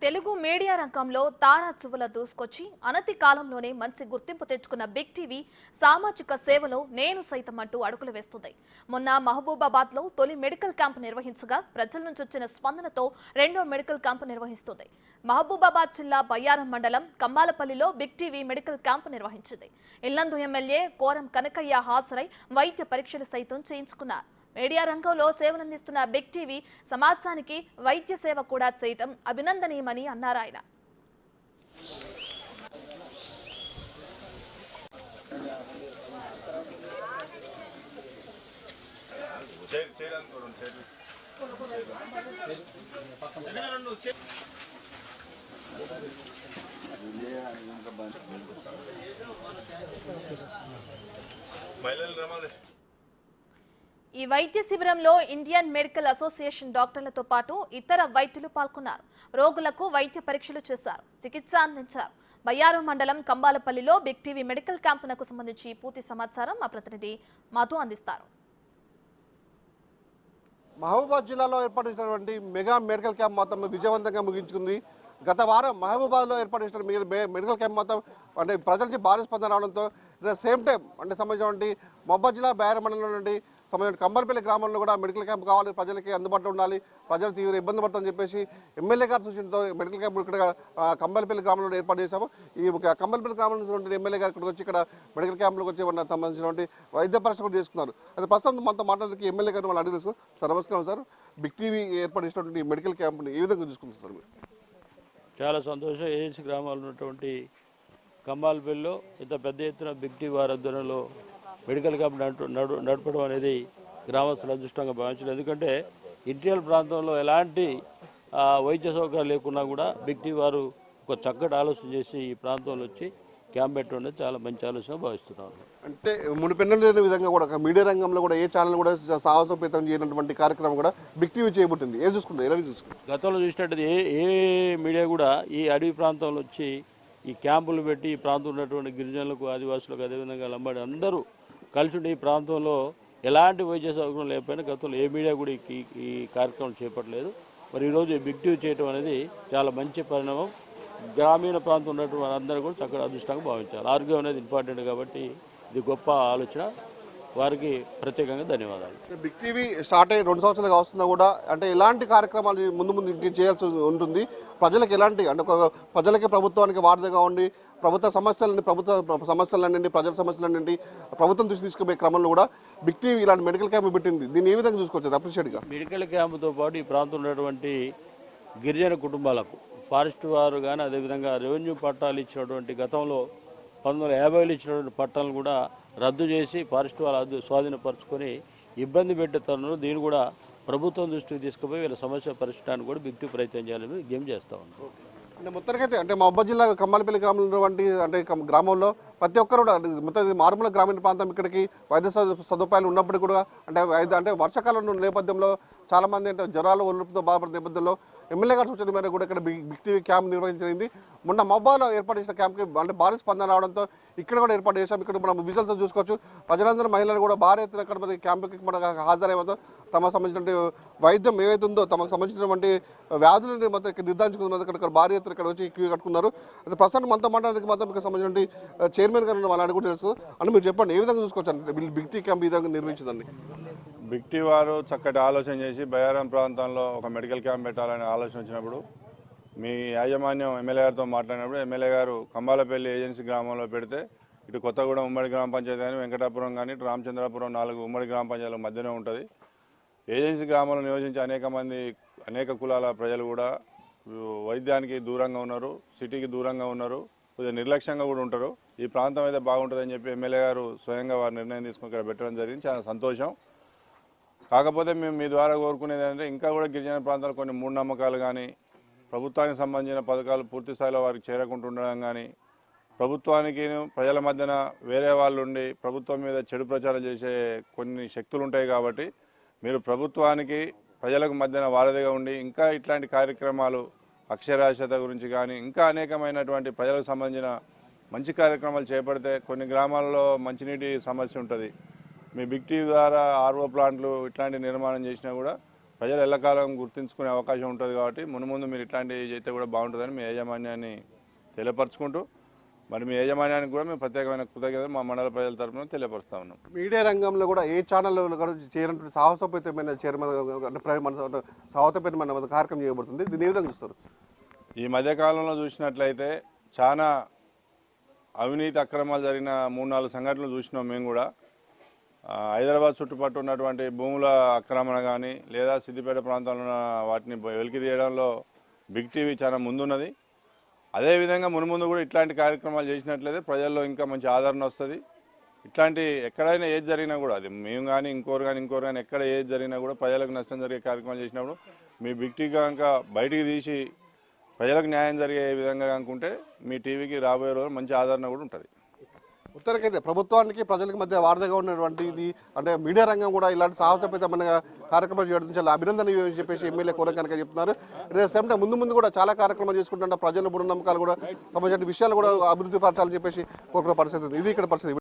Telugu media రంగంలో తారా చువ్వల దూసుకొచ్చి అనతి కాలంలోనే మంచి గుర్తింపు తెచ్చుకున్న బిగ్ టీవీ సామాజిక సేవలో నేను సైతం అంటూ అడుగులు వేస్తుంది. మొన్న మహబూబాబాద్ లో తొలి మెడికల్ క్యాంపు నిర్వహించగా ప్రజల నుంచి వచ్చిన స్పందనతో రెండో మెడికల్ క్యాంపు నిర్వహిస్తుంది. మహబూబాబాద్ జిల్లా బయ్యారం మండలం కమ్మాలపల్లిలో బిగ్ టీవీ మెడికల్ క్యాంపు నిర్వహించింది. ఇల్లందు ఎమ్మెల్యే కోరం కనకయ్య హాజరై వైద్య పరీక్షలు సైతం చేయించుకున్నారు. మీడియా రంగంలో సేవలందిస్తున్న బిగ్ టీవీ సమాజానికి వైద్య సేవ కూడా చేయటం అభినందనీయమని అన్నారు ఆయన. ఈ వైద్య శిబిరంలో ఇండియన్ మెడికల్ అసోసియేషన్ డాక్టర్లతో పాటు ఇతర వైద్యులు పాల్గొన్నారు. రోగులకు వైద్య పరీక్షలు చేశారు, చికిత్స అందించారు. బయ్యారం మండలం కంబాలపల్లిలో బిగ్ టీవీ మెడికల్ క్యాంపునకు సంబంధించి పూర్తి సమాచారం మా ప్రతినిధి మధు అందిస్తారు. మహబూబాబాద్ జిల్లాలో ఏర్పాటు చేసినటువంటి మెగా మెడికల్ క్యాంప్ మొత్తం విజయవంతంగా ముగించుకుంది. గత వారం మహబూబాబాద్లో ఏర్పాటు చేసిన మెడికల్ క్యాంప్ మొత్తం అంటే ప్రజలకి భారీ స్పందన రావడంతో సేమ్ టైం అంటే సంబంధించినటువంటి మహబూబాబాద్ జిల్లా బయ్యారం మండలం నుండి సంబంధించిన కంబర్పల్లి గ్రామంలో కూడా మెడికల్ క్యాంప్ కావాలి, ప్రజలకి అందుబాటులో ఉండాలి, ప్రజలు తీవ్ర ఇబ్బంది పడుతుందని చెప్పేసి ఎమ్మెల్యే గారి సూచనతో మెడికల్ క్యాంప్ ఇక్కడ కంబర్పల్లి గ్రామంలో ఏర్పాటు చేశాము. ఈ కంబర్పల్లి గ్రామం నుంచి ఎమ్మెల్యే గారు ఇక్కడికి వచ్చి ఇక్కడ మెడికల్ క్యాంప్లోకి వచ్చి సంబంధించినటువంటి వైద్య పరీక్ష కూడా చేసుకున్నారు. అది ప్రస్తుతం మనతో మాట్లాడడానికి ఎమ్మెల్యే గారిని వాళ్ళు అడిగి సార్ నమస్కారం సార్, బిగ్ టీవీ ఏర్పాటు చేసినటువంటి మెడికల్ క్యాంప్ని ఏ విధంగా చూసుకుంటారు సార్ మీరు? చాలా సంతోషం. ఏజెన్సీ గ్రామాల్లో ఉన్నటువంటి కంబాలపల్లిలో ఇంత పెద్ద ఎత్తున బిగ్ టీవీ వారి ఆధ్వర్యంలో మెడికల్ క్యాంప్ నడపడం అనేది గ్రామస్తుల అదృష్టంగా భావించలేదు. ఎందుకంటే ఇంటీరియర్ ప్రాంతంలో ఎలాంటి వైద్య సౌకర్యాలు లేకున్నా కూడా బిగ్ టీవీ వారు ఒక చక్కటి ఆలోచన చేసి ఈ ప్రాంతంలో వచ్చి క్యాంప్ పెట్టడం అనేది చాలా మంచి ఆలోచన భావిస్తున్నాను. అంటే మునిపెన్నెల లేని విధంగా కూడా మీడియా రంగంలో కూడా ఏ ఛానల్ కూడా సాహసోపేతం చేయనటువంటి కార్యక్రమం కూడా బిగ్ టీవీ చేయబట్టింది. ఏం చూసుకుంటారు, ఎలా చూసుకుంటారు? గతంలో చూసినట్టు ఏ మీడియా కూడా ఈ అడవి ప్రాంతంలో వచ్చి ఈ క్యాంపులు పెట్టి ఈ ప్రాంతం ఉన్నటువంటి గిరిజనులకు, ఆదివాసులకు, అదేవిధంగా లంబాడి అందరూ కలిసి ఉండి ఈ ప్రాంతంలో ఎలాంటి వైద్య సౌకర్యం లేకపోయినా గతంలో ఏ మీడియా కూడా ఈ కార్యక్రమం చేపట్టలేదు. మరి ఈరోజు బిగ్ టీవీ చేయడం అనేది చాలా మంచి పరిణామం. గ్రామీణ ప్రాంతం ఉన్నటువంటి వారందరూ కూడా చక్కగా అదృష్టంగా భావించాలి. ఆరోగ్యం అనేది ఇంపార్టెంట్ కాబట్టి ఇది గొప్ప ఆలోచన. వారికి ప్రత్యేకంగా ధన్యవాదాలు. బిగ్ టీవీ స్టార్ట్ అయ్యి 2 సంవత్సరాలుగా వస్తున్నా కూడా అంటే ఎలాంటి కార్యక్రమాలు ముందు ఇంక చేయాల్సి ఉంటుంది, ప్రజలకు ఎలాంటి అంటే ప్రజలకి ప్రభుత్వానికి వారధిగా ఉండి ప్రభుత్వ సమస్యలన్నింటి ప్రజల సమస్యలన్నింటి ప్రభుత్వం దృష్టి తీసుకుపోయే క్రమంలో కూడా బిగ్ టీవీ ఇలాంటి మెడికల్ క్యాంప్ పెట్టింది. దీన్ని ఏ విధంగా చూసుకోవచ్చు అప్రిషియేట్గా? మెడికల్ క్యాంపుతో పాటు ఈ ప్రాంతంలో ఉన్నటువంటి గిరిజన కుటుంబాలకు ఫారెస్ట్ వారు కానీ అదేవిధంగా రెవెన్యూ పట్టాలు ఇచ్చినటువంటి గతంలో 1950లో ఇచ్చినటువంటి పట్టాలను కూడా రద్దు చేసి ఫారెస్ట్ వాళ్ళు స్వాధీనపరుచుకొని ఇబ్బంది పెట్టే తరుణంలో దీన్ని కూడా ప్రభుత్వం దృష్టికి తీసుకుపోయి వీళ్ళ సమస్య పరిష్కారానికి కూడా బిగ్ టీవీ ప్రయత్నం చేయాలని గేమ్ చేస్తూ ఉన్నాం. అంటే మొత్తానికైతే అంటే మహబూబాబాద్ జిల్లా కమ్మాలపల్లి గ్రామంలో ఉన్నటువంటి అంటే గ్రామంలో ప్రతి ఒక్కరు కూడా మొత్తం మారుమూల గ్రామీణ ప్రాంతం ఇక్కడికి వైద్య సదుపాయాలు ఉన్నప్పటికీ కూడా అంటే వర్షాకాలం నేపథ్యంలో చాలామంది అంటే జ్వరాలు ఒళ్ళుపుతో బాధపడే నేపథ్యంలో ఎమ్మెల్యే గారి సూచన మేరకు కూడా ఇక్కడ బిగ్ టీవీ క్యాంప్ నిర్వహించింది. మొన్న మహబూబాబాద్లో ఏర్పాటు చేసిన క్యాంప్కి అంటే భారీ స్పందన రావడంతో ఇక్కడ కూడా ఏర్పాటు చేశాం. ఇక్కడ మనం విజువల్తో చూసుకోవచ్చు. ప్రజలందరూ మహిళలు కూడా భారీ ఎత్తున ఇక్కడ క్యాంపుకి మనకు హాజరయ్యేతో తమకు సంబంధించినటువంటి వైద్యం ఏవైతే ఉందో తమకు సంబంధించినటువంటి వ్యాధులను మొత్తం ఇక్కడ నిర్ధారించుకున్న ఇక్కడ భారీ ఎత్తున ఇక్కడ వచ్చి క్యూ కట్టుకున్నారు. అయితే ప్రస్తుతం మనతో మాట్లాడడానికి మాత్రం ఇక్కడ సంబంధించిన చైర్మన్ గారు వాళ్ళని కూడా తెలుసు అని మీరు చెప్పండి, ఏ విధంగా చూసుకోవచ్చు అంటే బిగ్ టీవీ క్యాంప్ ఈ విధంగా నిర్వహించిందండి? బిగ్ టీవీ వారు చక్కటి ఆలోచన చేసి బయ్యారం ప్రాంతంలో ఒక మెడికల్ క్యాంప్ పెట్టాలనే ఆలోచన వచ్చినప్పుడు మీ యాజమాన్యం ఎమ్మెల్యే గారితో మాట్లాడినప్పుడు ఎమ్మెల్యే గారు కంబాలపల్లి ఏజెన్సీ గ్రామంలో పెడితే ఇటు కొత్తగూడెం ఉమ్మడి గ్రామ పంచాయతీ కానీ వెంకటాపురం కానీ ఇటు రామచంద్రాపురం 4 ఉమ్మడి గ్రామ పంచాయతీల మధ్యనే ఉంటుంది. ఏజెన్సీ గ్రామంలో నియోజించే అనేక కులాల ప్రజలు కూడా వైద్యానికి దూరంగా ఉన్నారు, సిటీకి దూరంగా ఉన్నారు, కొద్దిగా నిర్లక్ష్యంగా కూడా ఉంటారు. ఈ ప్రాంతం అయితే బాగుంటుందని చెప్పి ఎమ్మెల్యే గారు స్వయంగా వారు నిర్ణయం తీసుకుని ఇక్కడ పెట్టడం జరిగింది. చాలా సంతోషం. కాకపోతే మేము మీ ద్వారా కోరుకునేది ఏంటంటే ఇంకా కూడా గిరిజన ప్రాంతాలు కొన్ని మూఢనమ్మకాలు కానీ ప్రభుత్వానికి సంబంధించిన పథకాలు పూర్తి స్థాయిలో వారికి చేరకుంటుండడం కానీ ప్రభుత్వానికి ప్రజల మధ్యన వేరే వాళ్ళు ఉండి ప్రభుత్వం మీద చెడు ప్రచారం చేసే కొన్ని శక్తులు ఉంటాయి. కాబట్టి మీరు ప్రభుత్వానికి ప్రజలకు మధ్యన వారధిగా ఉండి ఇంకా ఇట్లాంటి కార్యక్రమాలు అక్షరాస్యత గురించి కానీ ఇంకా అనేకమైనటువంటి ప్రజలకు సంబంధించిన మంచి కార్యక్రమాలు చేపడితే కొన్ని గ్రామాల్లో మంచినీటి సమస్య ఉంటుంది. మీ బిగ్ టీవీ ద్వారా ఆర్ఓ ప్లాంట్లు ఇట్లాంటి నిర్మాణం చేసినా కూడా ప్రజలు ఎల్లకాలం గుర్తుంచుకునే అవకాశం ఉంటుంది కాబట్టి మున్ముందు మీరు ఇట్లాంటివి చేస్తే కూడా బాగుంటుందని మీ యాజమాన్యాన్ని తెలియపరచుకుంటూ మరి మీ యాజమాన్యానికి కూడా మేము ప్రత్యేకమైన కృతజ్ఞతలు మా మండల ప్రజల తరఫున తెలియపరుస్తా ఉన్నాం. మీడియా రంగంలో కూడా ఏ ఛానల్లో కూడా చేరినటువంటి సాహసోపేతమైన చైర్మన్ అంటే సాహసోపేతమైన కార్యక్రమం చేయబడుతుంది. దీన్ని ఏ విధంగా చూస్తారు? ఈ మధ్యకాలంలో చూసినట్లయితే చాలా అవినీతి అక్రమాలు జరిగిన 3-4 సంఘటనలు చూసినాం మేము కూడా. హైదరాబాద్ చుట్టుపక్కల ఉన్నటువంటి భూముల ఆక్రమణ కానీ లేదా సిద్దిపేట ప్రాంతంలో ఉన్న వాటిని వెలికి తీయడంలో బిగ్ టీవీ చాలా ముందున్నది. అదేవిధంగా మున్ముందు కూడా ఇట్లాంటి కార్యక్రమాలు చేసినట్లయితే ప్రజల్లో ఇంకా మంచి ఆదరణ వస్తుంది. ఇట్లాంటి ఎక్కడైనా ఏది జరిగినా కూడా అది మేము కానీ ఇంకోరు కానీ ఎక్కడ ఏది జరిగినా కూడా ప్రజలకు నష్టం జరిగే కార్యక్రమాలు చేసినప్పుడు మీ బిగ్ టీవీ కనుక బయటికి తీసి ప్రజలకు న్యాయం జరిగే విధంగా అనుకుంటే మీ టీవీకి రాబోయే రోజులు మంచి ఆదరణ కూడా ఉంటుంది. ఉత్తరకైతే ప్రభుత్వానికి ప్రజలకు మధ్య వారధిగా ఉన్నటువంటి అంటే మీడియా రంగం కూడా ఇలాంటి సాహసోపేతమైన కార్యక్రమాలు చేయడం చాలా అభినందన చెప్పేసి ఎమ్మెల్యే కోరం కనుక చెప్తున్నారు. రేపు ముందు కూడా చాలా కార్యక్రమాలు చేసుకుంటుంటే ప్రజల మూఢనమ్మకాలు కూడా సంబంధించిన విషయాలు కూడా అభివృద్ధి పరచాలని చెప్పేసి కోరుకునే పరిస్థితి ఉంది. ఇది ఇక్కడ పరిస్థితి.